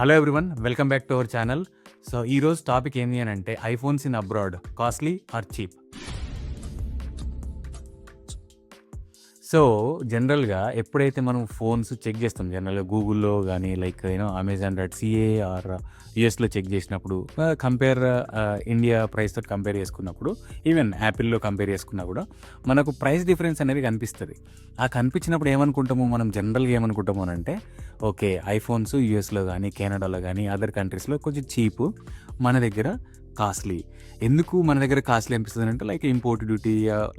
Hello everyone, welcome back to our channel. So ఈరోజు topic ఏంటి అని అంటే iPhones in abroad, costly are cheap. So జనరల్గా ఎప్పుడైతే మనం ఫోన్స్ చెక్ చేస్తాం, జనరల్గా గూగుల్లో కానీ లైక్ అమెజాన్.ca ఆర్ యూఎస్లో చెక్ చేసినప్పుడు కంపేర్ ఇండియా ప్రైస్ తోటి కంపేర్ చేసుకున్నప్పుడు, ఈవెన్ యాపిల్లో కంపేర్ చేసుకున్నా కూడా మనకు ప్రైస్ డిఫరెన్స్ అనేది కనిపిస్తుంది. ఆ కనిపించినప్పుడు ఏమనుకుంటాము మనం, జనరల్గా ఏమనుకుంటాము అని అంటే ఓకే ఐఫోన్స్ యూఎస్లో కానీ కెనడాలో కానీ అదర్ కంట్రీస్లో కొంచెం చీపు, మన దగ్గర కాస్ట్లీ. ఎందుకు మన దగ్గర కాస్ట్లీ అనిపిస్తుంది అంటే like import duty,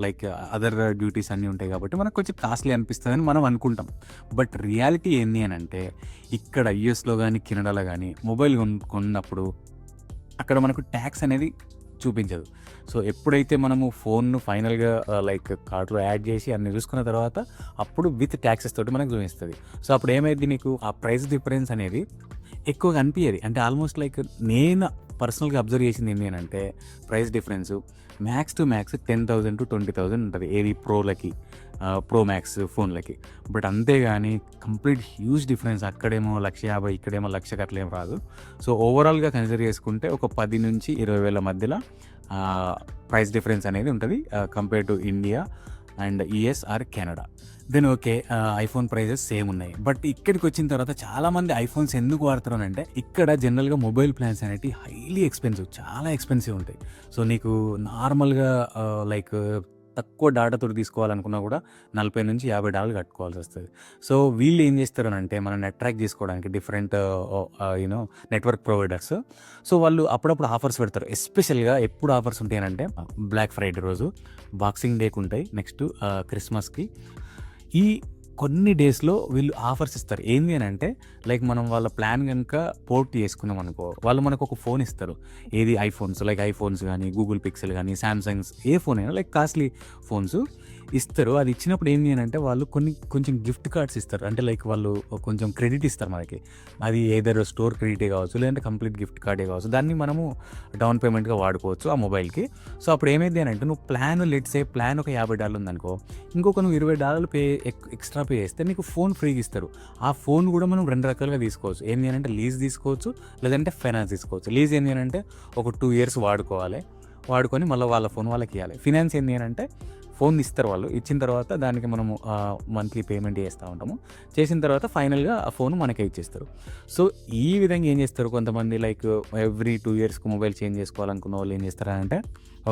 like other duties అన్నీ ఉంటాయి కాబట్టి మనకు కొంచెం కాస్ట్లీ అనిపిస్తుంది అని మనం అనుకుంటాం. బట్ రియాలిటీ ఏంటి అని అంటే ఇక్కడ యూఎస్లో కానీ కెనడాలో కానీ మొబైల్ కొన్నప్పుడు అక్కడ మనకు ట్యాక్స్ అనేది చూపించదు. సో ఎప్పుడైతే మనము ఫోన్ను ఫైనల్గా లైక్ కార్ట్లో యాడ్ చేసి అన్ని చూసుకున్న తర్వాత అప్పుడు విత్ ట్యాక్సెస్ తోటి మనకు చూపిస్తుంది. సో అప్పుడు ఏమైంది, నీకు ఆ ప్రైస్ డిఫరెన్స్ అనేది ఎక్కువగా అనిపించేది. అంటే ఆల్మోస్ట్ లైక్ నేను పర్సనల్గా అబ్జర్వ్ చేసింది ఏంటి అని అంటే price difference max to max 10,000 to 20,000 ఉంటుంది ఏది ప్రోలకి, ప్రో మ్యాక్స్ ఫోన్లకి. బట్ అంతేగాని కంప్లీట్ హ్యూజ్ డిఫరెన్స్ అక్కడేమో 1,50,000 ఇక్కడేమో 1,00,000 అట్లేం రాదు. సో ఓవరాల్గా కన్సిడర్ చేసుకుంటే ఒక 10 నుంచి 20,000 మధ్యలో ప్రైస్ డిఫరెన్స్ అనేది ఉంటుంది compare to India and US or Canada. Then okay iPhone prices same ఉన్నాయి. బట్ ఇక్కడికి వచ్చిన తర్వాత చాలామంది ఐఫోన్స్ ఎందుకు వాడతారు అని అంటే ఇక్కడ జనరల్గా మొబైల్ ప్లాన్స్ అనేవి హైలీ ఎక్స్పెన్సివ్, చాలా ఎక్స్పెన్సివ్ ఉంటాయి. సో నీకు నార్మల్గా లైక్ తక్కువ డాటాతో తీసుకోవాలనుకున్నా కూడా $40 నుంచి $50 కట్టుకోవాల్సి వస్తుంది. సో వీళ్ళు ఏం చేస్తారు అని అంటే మనం అట్రాక్ట్ చేసుకోవడానికి డిఫరెంట్ నెట్వర్క్ ప్రొవైడర్స్, సో వాళ్ళు అప్పుడప్పుడు ఆఫర్స్ పెడతారు. ఎస్పెషల్గా ఎప్పుడు ఆఫర్స్ ఉంటాయి అంటే బ్లాక్ ఫ్రైడే రోజు, బాక్సింగ్ డేకి ఉంటాయి, నెక్స్ట్ క్రిస్మస్కి. ఈ కొన్ని డేస్లో వీళ్ళు ఆఫర్స్ ఇస్తారు. ఏంది అని అంటే లైక్ మనం వాళ్ళ ప్లాన్ కనుక పోర్ట్ చేసుకున్నాం అనుకో, వాళ్ళు మనకు ఒక ఫోన్ ఇస్తారు. ఏది ఐఫోన్స్, లైక్ ఐఫోన్స్ కానీ గూగుల్ పిక్సెల్ కానీ శాంసంగ్స్, ఏ ఫోన్ అయినా లైక్ కాస్ట్లీ ఫోన్స్ ఇస్తారు. అది ఇచ్చినప్పుడు ఏంటి అని అంటే వాళ్ళు కొంచెం గిఫ్ట్ కార్డ్స్ ఇస్తారు. అంటే లైక్ వాళ్ళు కొంచెం క్రెడిట్ ఇస్తారు మనకి. అది ఏదర్ స్టోర్ క్రెడిటే కావచ్చు, లేదంటే కంప్లీట్ గిఫ్ట్ కార్డే కావచ్చు. దాన్ని మనము డౌన్ పేమెంట్గా వాడుకోవచ్చు ఆ మొబైల్కి. సో అప్పుడు ఏమైంది అని అంటే నువ్వు ప్లాన్ ఒక $50 ఉందనుకో, ఇంకొక నువ్వు $20 ఎక్స్ట్రా పే చేస్తే నీకు ఫోన్ ఫ్రీగా ఇస్తారు. ఆ ఫోన్ కూడా మనం 2 రకాలుగా తీసుకోవచ్చు. ఏంటి అని అంటే లీజ్ తీసుకోవచ్చు, లేదంటే ఫైనాన్స్ తీసుకోవచ్చు. లీజ్ ఏంటి అని అంటే ఒక 2 years వాడుకొని మళ్ళీ వాళ్ళ ఫోన్ వాళ్ళకి ఇవ్వాలి. ఫినాన్స్ ఏంటి అని అంటే ఫోన్ ఇస్తారు వాళ్ళు, ఇచ్చిన తర్వాత దానికి మనము మంత్లీ పేమెంట్ చేస్తూ ఉంటాము. చేసిన తర్వాత ఫైనల్గా ఆ ఫోన్ మనకే ఇచ్చేస్తారు. సో ఈ విధంగా ఏం చేస్తారు కొంతమంది, లైక్ ఎవ్రీ 2 yearsకి మొబైల్ చేంజ్ చేసుకోవాలనుకున్న వాళ్ళు ఏం చేస్తారంటే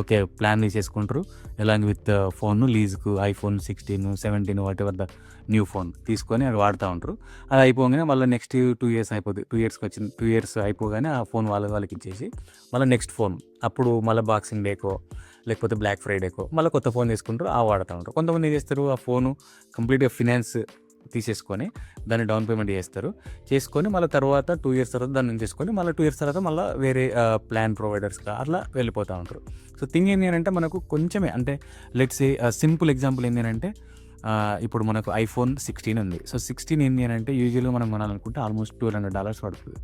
ఓకే ప్లాన్ తీసేసుకుంటారు ఎలాంగ్ విత్ ఫోన్ లీజ్కు, iPhone 16, 17 whatever the new phone తీసుకొని అవి వాడుతూ ఉంటారు. అది అయిపోగానే మళ్ళీ నెక్స్ట్ 2 years అయిపోతుంది. 2 years అయిపోగానే ఆ ఫోన్ వాళ్ళకి ఇచ్చేసి మళ్ళీ నెక్స్ట్ ఫోన్ అప్పుడు మళ్ళీ బాక్సింగ్ డేకో లేకపోతే బ్లాక్ ఫ్రైడేకో మళ్ళీ కొత్త ఫోన్ తీసుకుంటారు, వాడుతూ ఉంటారు. కొంతమంది ఏం చేస్తారు, ఆ ఫోను కంప్లీట్గా ఫినాన్స్ తీసేసుకొని దాన్ని డౌన్ పేమెంట్ చేసుకొని మళ్ళీ తర్వాత 2 years తర్వాత దాన్ని తీసుకొని మళ్ళీ 2 years తర్వాత మళ్ళీ వేరే ప్లాన్ ప్రొవైడర్స్గా అట్లా వెళ్ళిపోతూ ఉంటారు. సో థింగ్ ఏంటి అంటే మనకు కొంచెమే, అంటే లెట్స్ ఏ సింపుల్ ఎగ్జాంపుల్ ఏంటి అంటే ఇప్పుడు మనకు ఐఫోన్ 16 ఉంది. సో 16 ఏంటి అని అంటే యూజువల్గా మనం కొనాలనుకుంటే ఆల్మోస్ట్ $200 పడుతుంది.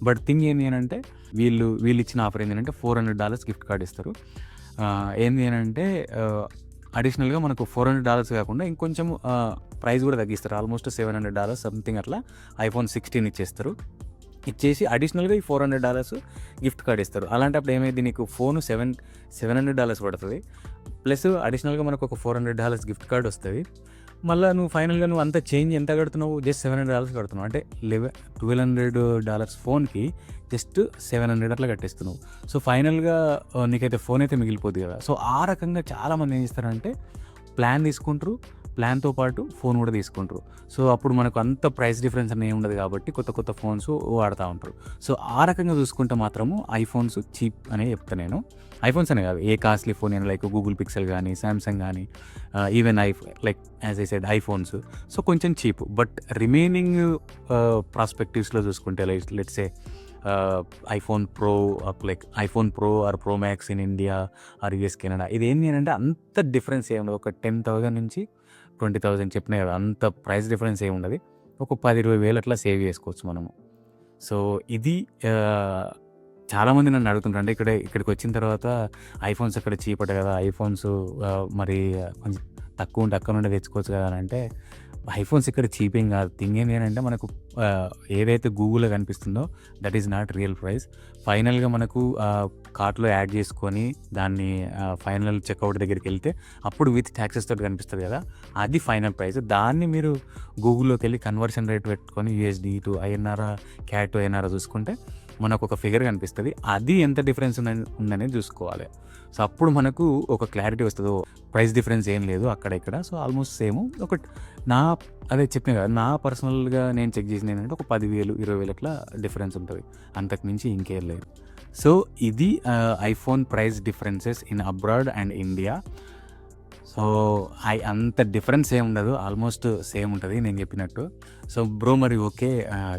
బట్ థింగ్ ఏంటి అని అంటే వీళ్ళు ఇచ్చిన ఆఫర్ ఏంటి అంటే $400 గిఫ్ట్ కార్డ్ ఇస్తారు. ఏంటి అని అంటే అడిషనల్గా మనకు $400 కాకుండా ఇంకొంచెం ప్రైస్ కూడా తగ్గిస్తారు. ఆల్మోస్ట్ $700 సంథింగ్ అట్లా ఐఫోన్ 16 ఇచ్చేసి అడిషనల్గా ఈ $400 గిఫ్ట్ కార్డ్ ఇస్తారు. అలాంటప్పుడు ఏమైంది, నీకు ఫోను $700 పడుతుంది, ప్లస్ అడిషనల్గా మనకు ఒక $400 గిఫ్ట్ కార్డ్ వస్తుంది. మళ్ళీ నువ్వు ఫైనల్గా నువ్వు అంత చేంజ్ ఎంత కడుతున్నావు, జస్ట్ $700 కడుతున్నావు. అంటే $1,200 ఫోన్కి జస్ట్ $700 అట్లా కట్టేస్తున్నావు. సో ఫైనల్గా నీకైతే ఫోన్ అయితే మిగిలిపోతుంది కదా. సో ఆ రకంగా చాలామంది ఏం చేస్తారంటే ప్లాన్ తీసుకుంటారు, ప్లాన్తో పాటు ఫోన్ కూడా తీసుకుంటారు. సో అప్పుడు మనకు అంత ప్రైస్ డిఫరెన్స్ అనేది ఉండదు కాబట్టి కొత్త ఫోన్స్ వాడుతూ ఉంటారు. సో ఆ రకంగా చూసుకుంటే మాత్రము ఐఫోన్స్ చీప్ అనే చెప్తాను నేను. ఐఫోన్స్ అనే కాదు, ఏ కాస్ట్లీ ఫోన్ అయినా లైక్ గూగుల్ పిక్సెల్ కానీ శాంసంగ్ కానీ even like as I said iPhones so కొంచెం చీప్. బట్ రిమైనింగ్ ప్రాస్పెక్టివ్స్లో చూసుకుంటే let's a iPhone pro or pro max in India or US Canada, ఇది ఏంటి అంటే అంత డిఫరెన్స్ ఏమి ఉండదు. ఒక 10,000 నుంచి 20,000 చెప్పినా కదా, అంత ప్రైస్ డిఫరెన్స్ ఏమి ఉండదు. ఒక 10-20 అట్లా సేవ్ చేసుకోవచ్చు మనము. సో ఇది చాలామంది నన్ను అడుగుతుంటారు, అంటే ఇక్కడికి వచ్చిన తర్వాత ఐఫోన్స్ అక్కడ చీప్ అట కదా, ఐఫోన్స్ మరి కొంచెం తక్కువ ఉంటే అక్కడ నుండి తెచ్చుకోవచ్చు కదా అని అంటే, ఐఫోన్స్ ఇక్కడ చీప్ ఏం కాదు. థింగ్ ఏంటి అనంటే మనకు ఏదైతే గూగుల్‌లో కనిపిస్తుందో that is not real price. ఫైనల్‌గా మనకు కార్ట్‌లో యాడ్ చేసుకొని దాన్ని ఫైనల్ చెక్‌ఔట్ దగ్గరికెళ్తే అప్పుడు విత్ టాక్సెస్ తోటి కనిపిస్తది కదా! అది ఫైనల్ ప్రైస్. దాన్ని మీరు గూగుల్‌లోకెళ్ళి కన్వర్షన్ రేట్ పెట్టుకొని USD to INR, CAD to INR చూసుకుంటే మనకొక ఫిగర్ కనిపిస్తది. అది ఎంత డిఫరెన్స్ ఉందనేది చూసుకోవాలి. సో, అప్పుడు మనకు ఒక క్లారిటీ వస్తది. ఓహ్! ప్రైస్ డిఫరెన్స్ ఏం లేదు అక్కడ ఇక్కడ. So, almost same. నా అదే చెప్పినా కదా! నా పర్సనల్‌గా నేను చెక్ చేసింది ఏంటంటే ఒక 10,000, 20,000 అట్లా డిఫరెన్స్ ఉంటది. అంతకు మించి ఇంకేం లేదు. సో, ఇది iPhone price differences in abroad and India. So, అంత డిఫరెన్స్ ఏమి ఉండదు. ఆల్మోస్ట్ సేమ్ ఉంటది నేను చెప్పినట్టు. సో, బ్రో మరి ఓకే.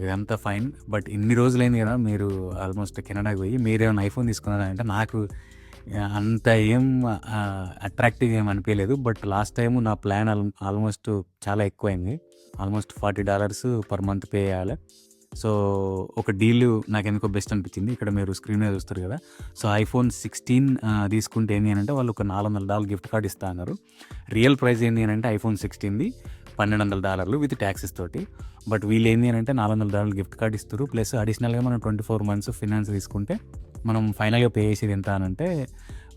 ఇదంతా ఫైన్. బట్ ఇన్ని రోజులైంది కదా! మీరు ఆల్మోస్ట్ కెనడాకి పోయి మీరేమైనా ఐఫోన్ తీసుకున్నారా అంటే నాకు అంత ఏం అట్రాక్టివ్‌గా ఏమి అనిపియలేదు. బట్ లాస్ట్ టైమ్ నా ప్లాన్ ఆల్మోస్ట్ చాలా ఎక్కువైంది. ఆల్మోస్ట్ $40 పర్ మంత్ పే చేయాలి. సో, ఒక డీల్ నాకెందుకో బెస్ట్ అనిపించింది. ఇక్కడ మీరు స్క్రీన్ మీద చూస్తారు కదా! సో, ఐఫోన్ 16 తీసుకుంటే ఏంది అనంటే వాళ్ళు ఒక $400 గిఫ్ట్ కార్డ్ ఇస్తా అన్నారు. రియల్ ప్రైస్ ఏంది అనంటే ఐఫోన్ 16ది $1,200 విత్ టాక్సెస్ తోటి. బట్ వీళ్ళు ఏంది అనంటే $400 గిఫ్ట్ కార్డ్ ఇస్తుర్రు. ప్లస్ అడిషనల్‌గా మనం 24 మంత్స్ ఫినాన్స్ తీసుకుంటే మనం ఫైనల్‌గా పే చేసేది ఎంత అనంటే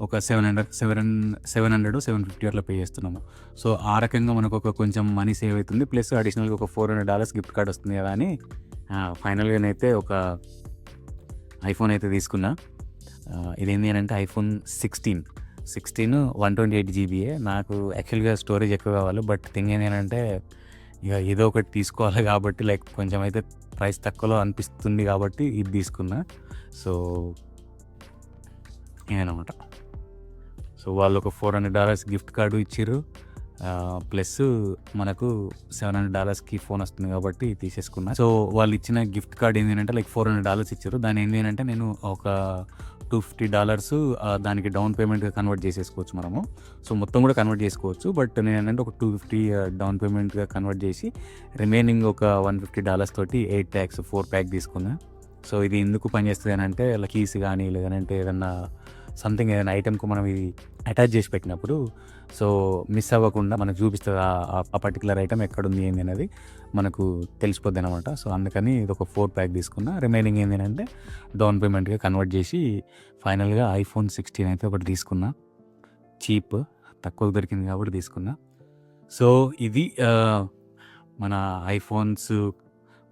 ఒక 750 అట్లా పే చేస్తున్నాము. సో, ఆ రకంగా మనకు ఒక కొంచెం మనీ సేవ్ అవుతుంది. ప్లస్ అడిషనల్‌గా ఒక $400 గిఫ్ట్ కార్డ్ వస్తుంది కదా అని ఫైనల్‌గానైతే ఒక ఐఫోన్ అయితే తీసుకున్నా. ఇదేంది అనంటే ఐఫోన్ 16 128 జీబీయే. నాకు యాక్చువల్‌గా స్టోరేజ్ ఎక్కువ కావాలి. బట్ థింగ్ ఏంది అనంటే ఇక ఏదో ఒకటి తీసుకోవాలి కాబట్టి లైక్ కొంచెం అయితే ప్రైస్ తక్కువలో అనిపిస్తుంది కాబట్టి ఇది తీసుకున్నా. సో, ఇదనమాట. సో, వాళ్ళు ఒక $400 గిఫ్ట్ కార్డు ఇచ్చిర్రు. ప్లస్ మనకు $700కి ఫోన్ వస్తుంది కాబట్టి తీసేసుకున్నా. సో, వాళ్ళు ఇచ్చిన గిఫ్ట్ కార్డ్ ఏంది అంటే లైక్ $400 ఇచ్చారు. దాన్ని ఏంది అంటే నేను ఒక $250 దానికి డౌన్ పేమెంట్‌గా కన్వర్ట్ చేసేసుకోవచ్చు మనము. సో, మొత్తం కూడా కన్వర్ట్ చేసుకోవచ్చు. బట్ నేనేంటంటే ఒక $250 డౌన్ పేమెంట్‌గా కన్వర్ట్ చేసి రిమైనింగ్ ఒక $150 తోటి 8 ప్యాక్స్ 4 ప్యాక్ తీసుకున్నా. సో, ఇది ఎందుకు పనిచేస్తుంది అని అంటే కీస్ కానీ లేదంటే ఏదన్నా సంథింగ్ ఏదైనా ఐటెంకు మనం ఇది అటాచ్ చేసి పెట్టినప్పుడు సో, మిస్ అవ్వకుండా మనకు చూపిస్తుంది ఆ పర్టికులర్ ఐటెం ఎక్కడుంది ఏంది అనేది మనకు తెలిసిపోద్ది అనమాట. సో, అందుకని ఇది ఒక 4 ప్యాక్ తీసుకున్నా. రిమైనింగ్ ఏంది అంటే డౌన్ పేమెంట్‌గా కన్వర్ట్ చేసి ఫైనల్‌గా ఐఫోన్ 16 అయితే ఒకటి తీసుకున్నా. చీప్ తక్కువకు దొరికింది కాబట్టి తీసుకున్నా. సో, ఇది మన iPhones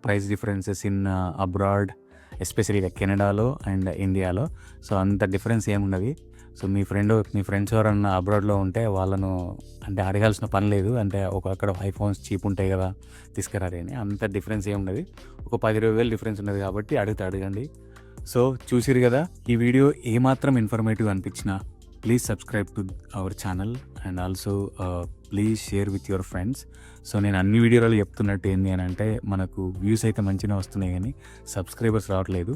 price differences in abroad especially కెనడాలో అండ్ ఇండియాలో. సో, అంత డిఫరెన్స్ ఏముండదు. సో, మీ ఫ్రెండ్స్ ఎవరన్నా అబ్రాడ్‌లో ఉంటే వాళ్ళను అంటే అడగాల్సిన పని లేదు. అంటే అక్కడ ఐఫోన్స్ చీప్ ఉంటాయి కదా తీసుకురారి అని. అంత డిఫరెన్స్ ఏముండదు. ఒక 10,000-20,000 డిఫరెన్స్ ఉన్నది కాబట్టి అడగండి. సో, చూసిర్రు కదా! ఈ వీడియో ఏమాత్రం ఇన్ఫర్మేటివ్ అనిపించినా please subscribe to our channel and also please share with your friends. So, నేను అన్ని వీడియోలలో చెప్తున్నట్టు ఏంది అని అంటే మనకు వ్యూస్ అయితే మంచిగా వస్తున్నాయి కానీ సబ్స్క్రైబర్స్ రావట్లేదు.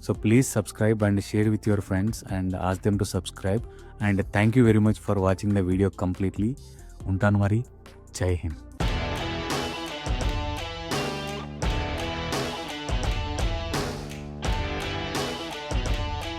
So, please subscribe and share with your friends and ask them to subscribe. And thank you very much for watching the video completely. ఉంటాను మరి. జై హింద్.